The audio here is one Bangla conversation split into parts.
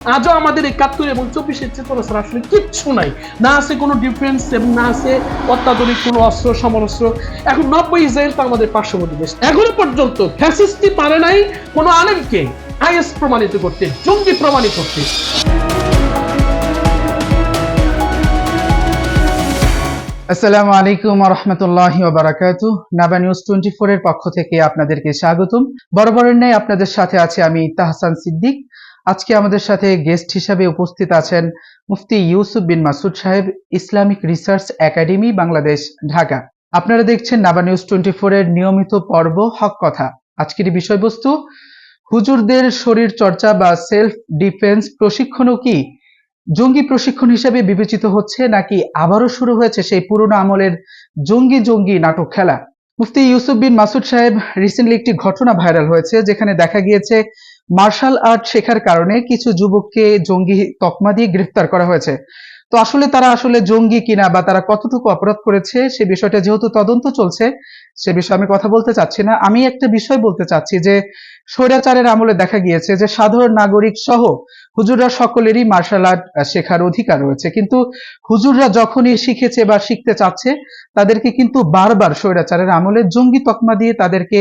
আজও আমাদের ৭১ এবং ২৪-এর চেতনা ছাড়া আসলে কিচ্ছু নাই। না আছে কোনো ডিফেন্স এবং না আছে অত্যাধুনিক কোনো অস্ত্র সমরাস্ত্র। এখন ৯০ ইসরায়েল তো আমাদের পার্শ্ববর্তী দেশ। এখনো পর্যন্ত ফ্যাসিস্টই পারে নাই কোনো আলেমকে আইএস প্রমাণিত করতে, জঙ্গি প্রমাণিত করতে। আসসালামু আলাইকুম ওয়া রাহমাতুল্লাহি ওয়া বারাকাতুহু। নাবা নিউজ 24 এর পক্ষ থেকে আপনাদেরকে স্বাগতম। বরাবরের ন্যায় আপনাদের সাথে আছি আমি তাহসান সিদ্দিক। আজকে আমাদের সাথে গেস্ট হিসেবে উপস্থিত আছেন মুফতি ইউসুফ বিন মাসুদ সাহেব, Islamic research academy, Bangladesh, Dhaka. আপনারা দেখছেন নাবা নিউজ 24 এর নিয়মিত পর্ব হক কথা। আজকের বিষয়বস্তু, হুজুরদের শরীর চর্চা বা সেলফ ডিফেন্স প্রশিক্ষণও কি জঙ্গি প্রশিক্ষণ হিসেবে বিবেচিত হচ্ছে, নাকি আবারও শুরু হয়েছে সেই পুরনো আমলের জঙ্গি নাটক খেলা? মুফতি ইউসুফ বিন মাসুদ সাহেব, রিসেন্টলি একটি ঘটনা ভাইরাল হয়েছে যেখানে দেখা গিয়েছে মার্শাল আর্ট শেখার কারণে কিছু যুবককে জঙ্গি তকমা দিয়ে গ্রেফতার করা হয়েছে। তো আসলে তারা জঙ্গি কিনা বা তারা কতটুকু অপরাধ করেছে সে বিষয়টা যেহেতু তদন্ত চলছে, সে বিষয়ে আমি কথা বলতে চাচ্ছি না। আমি একটা বিষয় বলতে চাচ্ছি যে স্বৈরাচারের আমলে দেখা গিয়েছে যে সাধারণ নাগরিক সহ হুজুররা সকলেরই মার্শাল আর্ট শেখার অধিকার রয়েছে, কিন্তু হুজুররা যখনই শিখেছে বা শিখতে চাচ্ছে তাদেরকে কিন্তু বারবার স্বৈরাচারের আমলে জঙ্গি তকমা দিয়ে তাদেরকে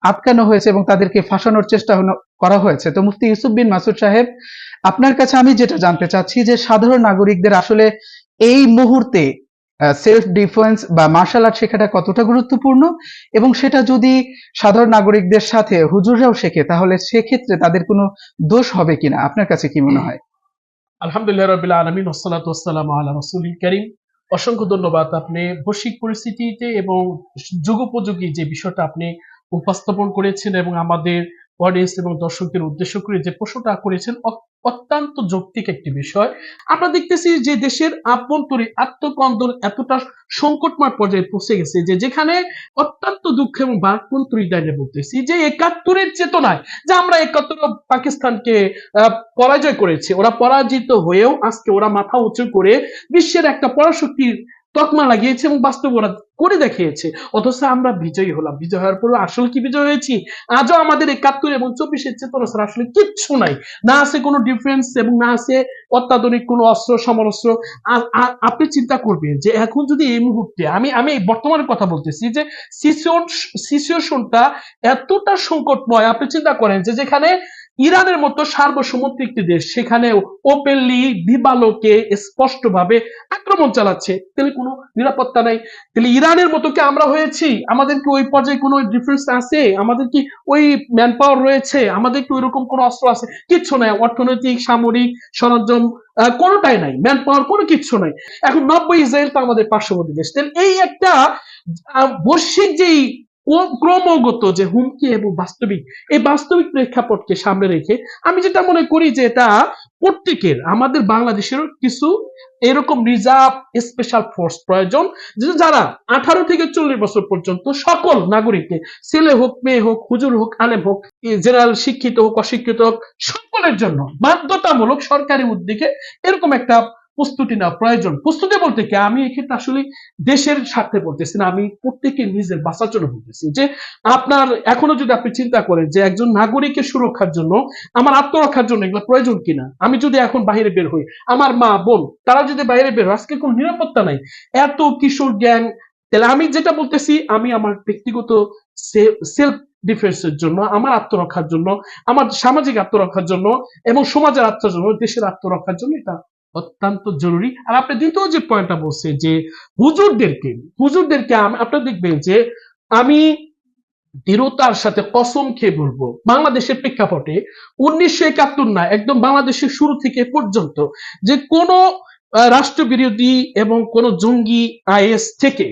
আটকানো হয়েছে এবং তাদেরকে ফাঁসানোর চেষ্টা করা হয়েছে। তো মুফতি ইউসুফ বিন মাসুদ সাহেব, আপনার কাছে আমি যেটা জানতে চাচ্ছি যে সাধারণ নাগরিকদের আসলে এই মুহূর্তে সেলফ ডিফেন্স বা মার্শাল আর্ট শেখাটা কতটা গুরুত্বপূর্ণ, এবং সেটা যদি সাধারণ নাগরিকদের সাথে হুজুররাও শেখে তাহলে সেক্ষেত্রে তাদের কোনো দোষ হবে কিনা, আপনার কাছে কি মনে হয়? আলহামদুলিল্লাহ রাব্বিল আলামিন, ওয়াসসালাতু ওয়াসসালামু আলা রাসূলিল কারীম। অসংখ্য ধন্যবাদ। আপনি বৈশ্বিক পরিস্থিতিতে এবং যুগোপযোগী যে বিষয়টা আপনি উপস্থাপন করেছেন এবং আমাদের অডিয়েন্স এবং দর্শকদের উদ্দেশ্য করে যে প্রশ্নটা করেছেন অত্যন্ত যৌক্তিক একটি বিষয়। আমরা দেখতেছি যে দেশের আভ্যন্তরীণ আত্মকন্দল এতটা সংকটময় পর্যায়ে পৌঁছে গেছে যে যেখানে অত্যন্ত দুঃখ এবং ভারাক্রান্ত হৃদয়ে বলতেছি যে ৭১-এর চেতনায় যে আমরা ৭১ পাকিস্তানকে পরাজয় করেছে, ওরা পরাজিত হয়েও আজকে ওরা মাথা উঁচু করে বিশ্বের একটা পরাশক্তির তকমা লাগিয়েছে এবং বাস্তবে ওরা করে দেখিয়েছে। অথচ আমরা বিজয়ী হলাম। বিজয় হওয়ার পরে আসলে কি বিজয় হয়েছি? আজও আমাদের ৭১ এবং ২৪-এর চেতনা ছাড়া আসলে কিচ্ছু নাই। না আছে কোনো ডিফেন্স এবং না আছে অত্যাধুনিক কোনো অস্ত্র সমরাস্ত্র। আপনি চিন্তা করবেন যে এখন যদি এই মুহূর্তে আমি বর্তমানের কথা বলতেছি যে সিচুয়েশনটা এতটা সংকটময়। আপনি চিন্তা করেন যে যেখানে ইরানের মতো সার্বভৌমত্ব একটি দেশ, সেখানে ওপেনলি দিবালোকে স্পষ্টভাবে আক্রমণ চালাচ্ছে, তাহলে কোনো নিরাপত্তা নাই। তাহলে ইরানের মতো কি আমরা হয়েছি? আমাদের কি ওই পর্যায়ে কোনো ডিফারেন্স আছে? আমাদের কি ওই ম্যান পাওয়ার রয়েছে? আমাদের কি ওইরকম কোনো অস্ত্র আছে? কিচ্ছু নাই। অর্থনৈতিক, সামরিক সরঞ্জাম কোনোটাই নাই, ম্যান পাওয়ার কোনো কিচ্ছু নাই। এখন ৯০ ইসরায়েল তো আমাদের পার্শ্ববর্তী দেশ। তাহলে এই একটা বৈশ্বিক যেই ক্রমাগত যে হুমকি এবং বাস্তবিক, এই বাস্তবিক প্রেক্ষাপটকে সামনে রেখে আমি যেটা মনে করি যে এটা প্রত্যেকের, আমাদের বাংলাদেশেরও কিছু এরকম রিজার্ভ স্পেশাল ফোর্স প্রয়োজন, যে যারা ১৮ থেকে ৪০ বছর পর্যন্ত সকল নাগরিককে, ছেলে হোক, মেয়ে হোক, হুজুর হোক, আলেম হোক, জেনারেল শিক্ষিত হোক, অশিক্ষিত হোক, সকলের জন্য বাধ্যতামূলক সরকারি উদ্যোগে এরকম একটা প্রস্তুতি নেওয়া প্রয়োজন। প্রস্তুতি বলতে কি, আমি এক্ষেত্রে আসলে দেশের স্বার্থে বলতেছি না, আমি প্রত্যেকে নিজের বাঁচার জন্য বলতেছি যে আপনার এখনো যদি আপনি চিন্তা করেন যে একজন নাগরিকের সুরক্ষার জন্য, আমার আত্মরক্ষার জন্য এগুলো প্রয়োজন কিনা। আমি যদি এখন বাইরে বের হই, আমার মা বোন তারা যদি বাইরে বের হয়, আজকে কোনো নিরাপত্তা নাই, এত কিশোর গ্যাং। তাহলে আমি যেটা বলতেছি, আমি আমার ব্যক্তিগত সেলফ ডিফেন্সের জন্য, আমার আত্মরক্ষার জন্য, আমার সামাজিক আত্মরক্ষার জন্য এবং সমাজের আত্মরক্ষার জন্য, দেশের আত্মরক্ষার জন্য এটা অত্যন্ত জরুরি। আর আপনি দ্বিতীয় যে পয়েন্টটা বলছেন যে হুজুরদেরকে আপনারা দেখবেন যে আমি দৃঢ়তার সাথে কসম খেয়ে বলবো, বাংলাদেশের প্রেক্ষাপটে ১৯৭১ না, একদম বাংলাদেশের শুরু থেকে পর্যন্ত যে কোন রাষ্ট্রবিরোধী এবং কোন জঙ্গি আইএস থেকে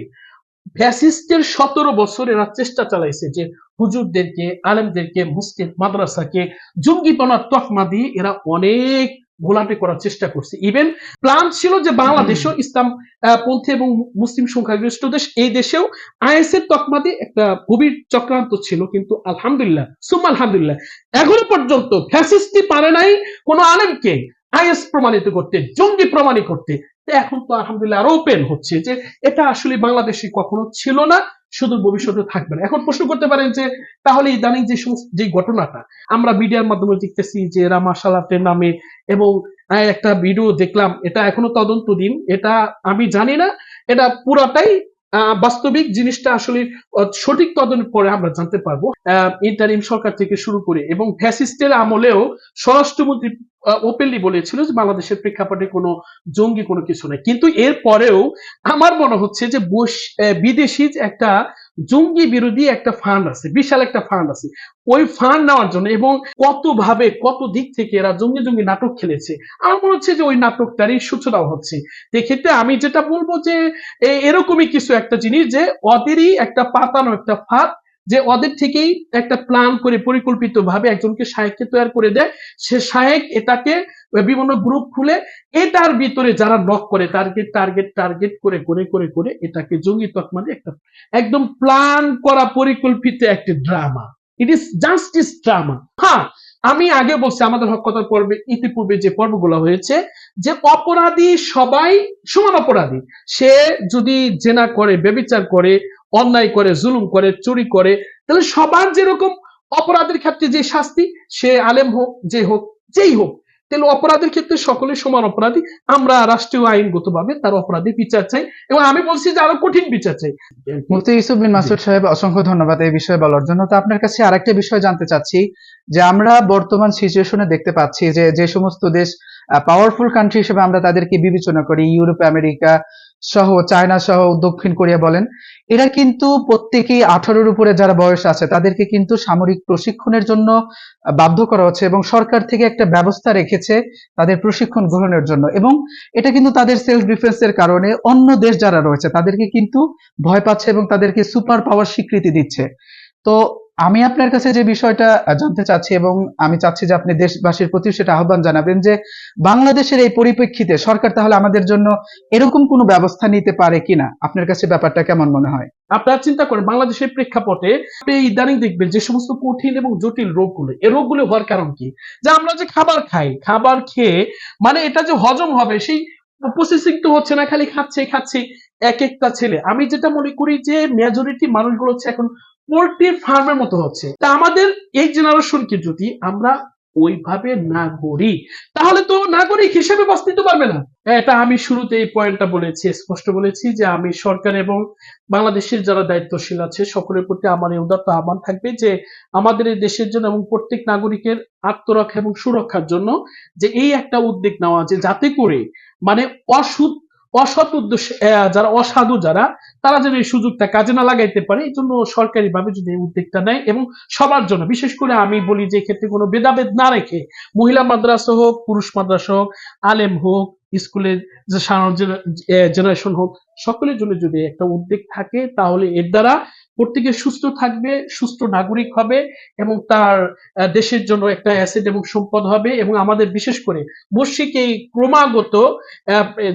ফ্যাসিস্টের ১৭ বছর এরা চেষ্টা চালাইছে যে হুজুরদেরকে, আলেমদেরকে, মুসলিম মাদ্রাসাকে জঙ্গিপনার তকমা দিয়ে এরা অনেক ঘোলাটে করার চেষ্টা করছে। ইভেন প্ল্যান ছিল যে বাংলাদেশও ইসলাম পন্থী এবং মুসলিম সংখ্যাগরিষ্ঠ দেশ, এই দেশেও আইএস এর তকমা দিয়ে একটা গভীর চক্রান্ত ছিল। কিন্তু আলহামদুলিল্লাহ সুম্মা আলহামদুলিল্লাহ, এখনো পর্যন্ত ফ্যাসিস্টই পারে নাই কোন আলেমকে আইএস প্রমাণিত করতে, জঙ্গি প্রমাণিত করতে। এখন তো আলহামদুলিল্লাহ আরো ওপেন হচ্ছে যে এটা আসলে বাংলাদেশে কখনো ছিল না, সুদূর ভবিষ্যতে থাকবে না। এখন প্রশ্ন করতে পারেন যে তাহলে ইদানিং যে সমস্ত যে ঘটনাটা আমরা মিডিয়ার মাধ্যমে দেখতেছি যে রামা সালাতের নামে, এবং একটা ভিডিও দেখলাম, এটা এখনো তদন্তধীন, এটা আমি জানি না এটা পুরাটাই বাস্তবিক জিনিসটা আসলে সঠিক তদন্ত পরে আমরা জানতে পারবো। ইন্টারিম সরকার থেকে শুরু করে এবং ফ্যাসিস্টের আমলেও স্বরাষ্ট্রমন্ত্রী ওপেনলি বলেছিল যে বাংলাদেশের প্রেক্ষাপটে কোনো জঙ্গি কোনো কিছু নাই, কিন্তু এর পরেও আমার মনে হচ্ছে যে বিদেশি একটা জঙ্গি বিরোধী একটা ফান্ড আছে, বিশাল একটা ফান্ড আছে, ওই ফান্ড নেওয়ার জন্য এবং কত ভাবে কত দিক থেকে এরা জঙ্গি জঙ্গি নাটক খেলেছে। আমার মনে হচ্ছে যে ওই নাটকটারই সূচনাও হচ্ছে। এক্ষেত্রে আমি যেটা বলবো যে এরকমই কিছু একটা জিনিস, যে ওদেরই একটা পাতানো একটা ফাঁদ, যে ওদের থেকেই একটা প্ল্যান করে পরিকল্পিত ভাবে একজনকে শায়েককে তৈরি করে দেয়, সে শায়েক এটাকে বিভিন্ন গ্রুপ খুলে এটার ভিতরে যারা নক করে টার্গেট টার্গেট টার্গেট করে করে করে করে এটাকে জঙ্গি তকমা দিয়ে একটা একদম প্ল্যান করা পরিকল্পিত একটা drama. It is justice drama. হ্যাঁ, আমি আগে বলছি আমাদের হক কথার পর্বে ইতিপূর্বে যে পর্বগুলো হয়েছে, যে অপরাধী সবাই সমান অপরাধী। সে যদি জেনা করে, ব্যভিচার করে, অন্যায় করে, জুলুম করে, চুরি করে, তাহলে সবার যেরকম অপরাধের ক্ষেত্রে যে শাস্তি, সে আলেম হোক, যে হোক, যেই হোক, তাহলে অপরাধের ক্ষেত্রে সকলে সমান অপরাধী। আমরা রাষ্ট্রীয় আইনগতভাবে তার অপরাধী বিচার চাই, এবং আমি বলছি যে আরো কঠিন বিচার চাই। মুফতি ইউসুফ বিন মাসুদ সাহেব, অসংখ্য ধন্যবাদ এই বিষয়ে বলার জন্য। তো আপনার কাছে আরেকটা বিষয় জানতে চাচ্ছি, যে আমরা বর্তমান সিচুয়েশনে দেখতে পাচ্ছি যে যে সমস্ত দেশ পাওয়ারফুল কান্ট্রি হিসেবে আমরা তাদেরকে বিবেচনা করি, ইউরোপ, আমেরিকা সহ, চায়না সহ, দক্ষিণ কোরিয়া বলেন, এরা কিন্তু প্রত্যেকেই 18-র উপরে যারা বয়স আছে তাদেরকে কিন্তু সামরিক প্রশিক্ষণের জন্য বাধ্য করা হচ্ছে, এবং সরকার থেকে একটা ব্যবস্থা রেখেছে তাদের প্রশিক্ষণ গ্রহণের জন্য, এবং এটা কিন্তু তাদের সেলফ ডিফেন্সের কারণে অন্য দেশ যারা রয়েছে তাদেরকে কিন্তু ভয় পাচ্ছে এবং তাদেরকে সুপার পাওয়ার স্বীকৃতি দিচ্ছে। তো আমি আপনার কাছে যে বিষয়টা জানতে চাচ্ছি, এবং আমি চাচ্ছি যে আপনি দেশবাসীর প্রতি সেটা আহ্বান জানাবেন, যে বাংলাদেশের এই পরিপ্রেক্ষিতে সরকার তাহলে আমাদের জন্য এরকম কোনো ব্যবস্থা নিতে পারে কিনা, আপনার কাছে ব্যাপারটা কেমন মনে হয়? আপনারা চিন্তা করেন বাংলাদেশের প্রেক্ষাপটে আপনি ইদানিং দেখবেন যে সমস্ত কঠিন এবং জটিল রোগগুলো, এই রোগগুলো হওয়ার কারণ কি? যে আমরা যে খাবার খাই, খাবার খেয়ে মানে এটা যে হজম হবে সেই প্রসেসিং তো হচ্ছে না, খালি খাচ্ছে খাচ্ছে এক একটা ছেলে। আমি যেটা মনে করি যে মেজরিটি মানুষগুলো হচ্ছে এখন পোল্ট্রি ফার্মের মতো হচ্ছে। তা আমাদের এই জেনারেশনকে যদি আমরা ওইভাবে না করি, তাহলে তো নাগরিক হিসেবে বাঁচতে তো পারবে না। এটা আমি শুরুতে এই পয়েন্টটা বলেছি, স্পষ্ট বলেছি যে আমি সরকার এবং বাংলাদেশের যারা দায়িত্বশীল আছে সকলের প্রতি আমার এই উদাত্ত আহ্বান থাকবে যে আমাদের এই দেশের জন্য এবং প্রত্যেক নাগরিকের আত্মরক্ষা এবং সুরক্ষার জন্য যে এই একটা উদ্যোগ নেওয়া, যে যাতে করে মানে অসৎ উদ্দেশ্যে যারা অসাধু যারা, তারা যেন এই সুযোগটা কাজে না লাগাইতে পারে, এই জন্য সরকারি ভাবে যদি এই উদ্যোগটা নেয়, এবং সবার জন্য, বিশেষ করে আমি বলি যে ক্ষেত্রে কোনো ভেদাভেদ না রেখে মহিলা মাদ্রাসা হোক, পুরুষ মাদ্রাসা হোক, আলেম হোক, স্কুলের যে জেনারেশন হোক, সকলের জন্য যদি একটা উদ্যোগ থাকে, তাহলে এর দ্বারা প্রত্যেকে সুস্থ থাকবে, সুস্থ নাগরিক হবে, এবং তার দেশের জন্য একটা অ্যাসেট এবং সম্পদ হবে। এবং আমাদের বিশেষ করে বৈশ্বিক এই ক্রমাগত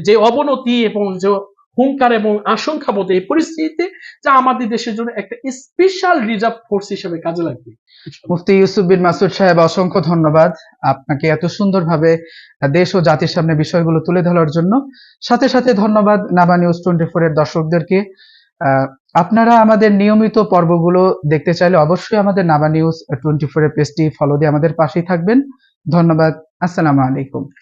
যে অবনতি এবং যে হুঙ্কার এবং আশঙ্কা বোধ, এই পরিস্থিতিতে যা আমাদের দেশের জন্য একটা স্পেশাল রিজার্ভ ফোর্স হিসেবে কাজে লাগবে। মুফতি ইউসুফ বিন মাসুদ সাহেব, অসংখ্য ধন্যবাদ আপনাকে এত সুন্দরভাবে দেশ ও জাতির সামনে বিষয়গুলো তুলে ধরার জন্য। সাথে সাথে ধন্যবাদ নাবা নিউজ 24 এর দর্শকদেরকে। আপনারা আমাদের নিয়মিত পর্বগুলো দেখতে চাইলে অবশ্যই আমাদের নাবা নিউজ 24 এর পেজটি ফলো দিয়ে আমাদের পাশেই থাকবেন। ধন্যবাদ। আসসালামু আলাইকুম।